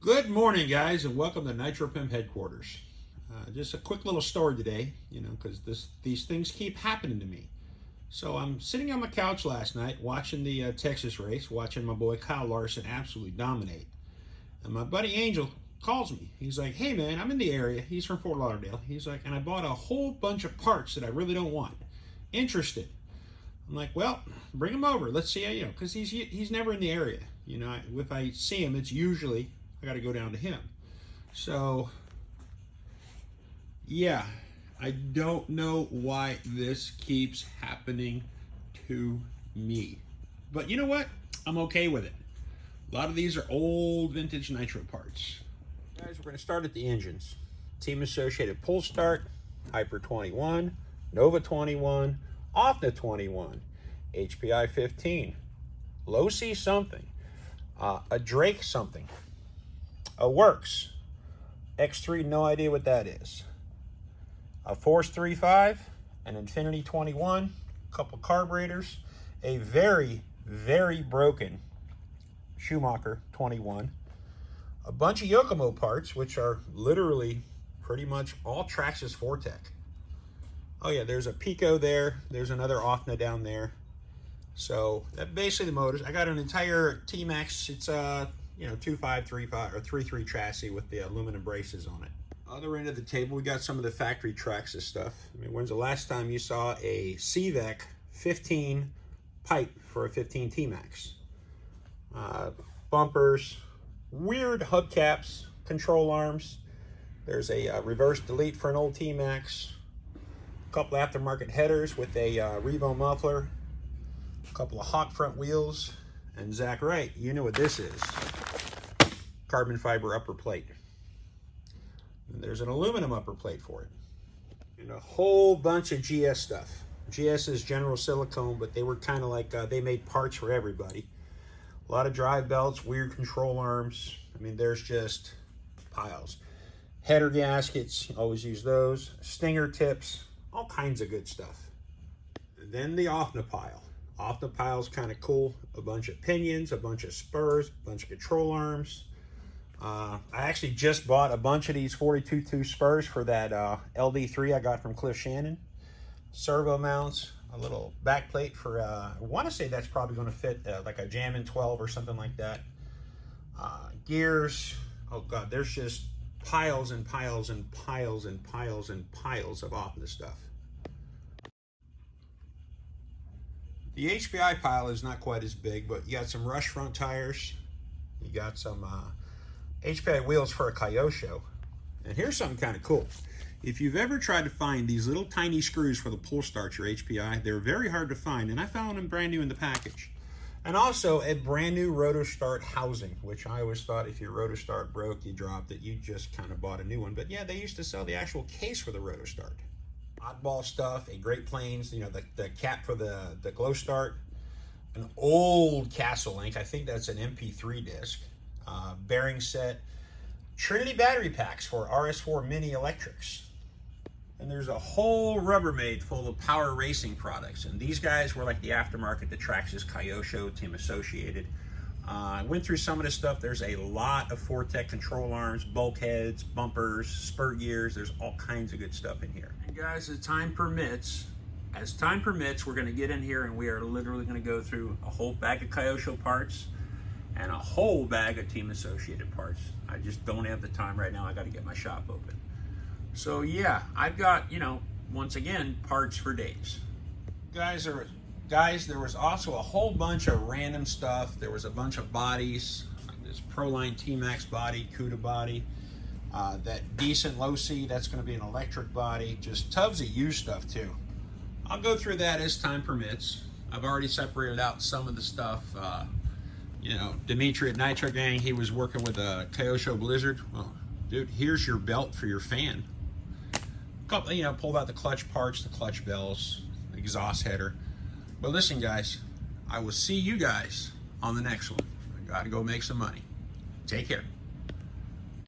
Good morning, guys, and welcome to NitroPimp headquarters. Just a quick little story today, because these things keep happening to me. So I'm sitting on my couch last night watching the Texas race, watching my boy Kyle Larson absolutely dominate. And my buddy Angel calls me. He's like, "Hey man, I'm in the area." He's from Fort Lauderdale. He's like, "And I bought a whole bunch of parts that I really don't want. Interested?" I'm like, "Well, bring him over. Let's see how, because he's never in the area. If I see him, it's usually I got to go down to him." So, yeah, I don't know why this keeps happening to me. But you know what? I'm okay with it. A lot of these are old vintage nitro parts. Guys, we're going to start at the engines. Team Associated Pull Start, Hyper 21, Nova 21, Offna 21, HPI 15, Low C something, a Drake something, a Works, X3, no idea what that is, a Force 35, an Infinity 21, a couple carburetors, a very, very broken Schumacher 21, a bunch of Yokomo parts, which are literally pretty much all Traxxas Fortec. Oh yeah, there's a Pico there, there's another Offna down there. So that basically the motors. I got an entire T-Max. It's 2535 or 33 chassis with the aluminum braces on it. Other end of the table, we got some of the factory Traxxas stuff. I mean, when's the last time you saw a CVEC 15 pipe for a 15 T-Max? Bumpers, weird hubcaps, control arms. There's a reverse delete for an old T-Max. A couple aftermarket headers with a Revo muffler. A couple of Hawk front wheels. And Zach Wright, you know what this is. Carbon fiber upper plate. And there's an aluminum upper plate for it. And a whole bunch of GS stuff. GS is General Silicone, but they were kind of like, they made parts for everybody. A lot of drive belts, weird control arms. I mean, there's just piles. Header gaskets, always use those. Stinger tips, all kinds of good stuff. And then the Offna pile. Offna pile's kind of cool. A bunch of pinions, a bunch of spurs, a bunch of control arms. I actually just bought a bunch of these 42.2 spurs for that LD3 I got from Cliff Shannon. Servo mounts, a little back plate for, I want to say that's probably going to fit like a Jammin 12 or something like that. Gears, oh god, there's just piles and piles and piles and piles and piles of Offna stuff. The HPI pile is not quite as big, but you got some Rush front tires. You got some HPI wheels for a Kyosho. And here's something kind of cool. If you've ever tried to find these little tiny screws for the pull start your HPI, they're very hard to find, and I found them brand new in the package. And also a brand new RotoStart housing, which I always thought if your RotoStart broke, you dropped it, you just kind of bought a new one. But yeah, they used to sell the actual case for the RotoStart. Oddball stuff, a Great Plains, the cap for the glow start, an old Castle Link, I think that's an MP3 disc, bearing set, Trinity battery packs for RS4 mini electrics. And there's a whole Rubbermaid full of power racing products. And these guys were like the aftermarket, the Traxxas, Kyosho, Team Associated. I went through some of this stuff. There's a lot of Fortec control arms, bulkheads, bumpers, spurt gears. There's all kinds of good stuff in here. And guys, as time permits, we're going to get in here and we are literally going to go through a whole bag of Kyosho parts and a whole bag of Team Associated parts. I just don't have the time right now. I got to get my shop open. So yeah, I've got, once again, parts for days. Guys, there was also a whole bunch of random stuff. There was a bunch of bodies. This Proline T-Max body, CUDA body. That decent low C, that's going to be an electric body. Just tubs of used stuff too. I'll go through that as time permits. I've already separated out some of the stuff. Dimitri at Nitro Gang, he was working with a Kyosho Blizzard. Well, dude, here's your belt for your fan. Pulled out the clutch parts, the clutch bells, exhaust header. But listen, guys, I will see you guys on the next one. I gotta go make some money. Take care.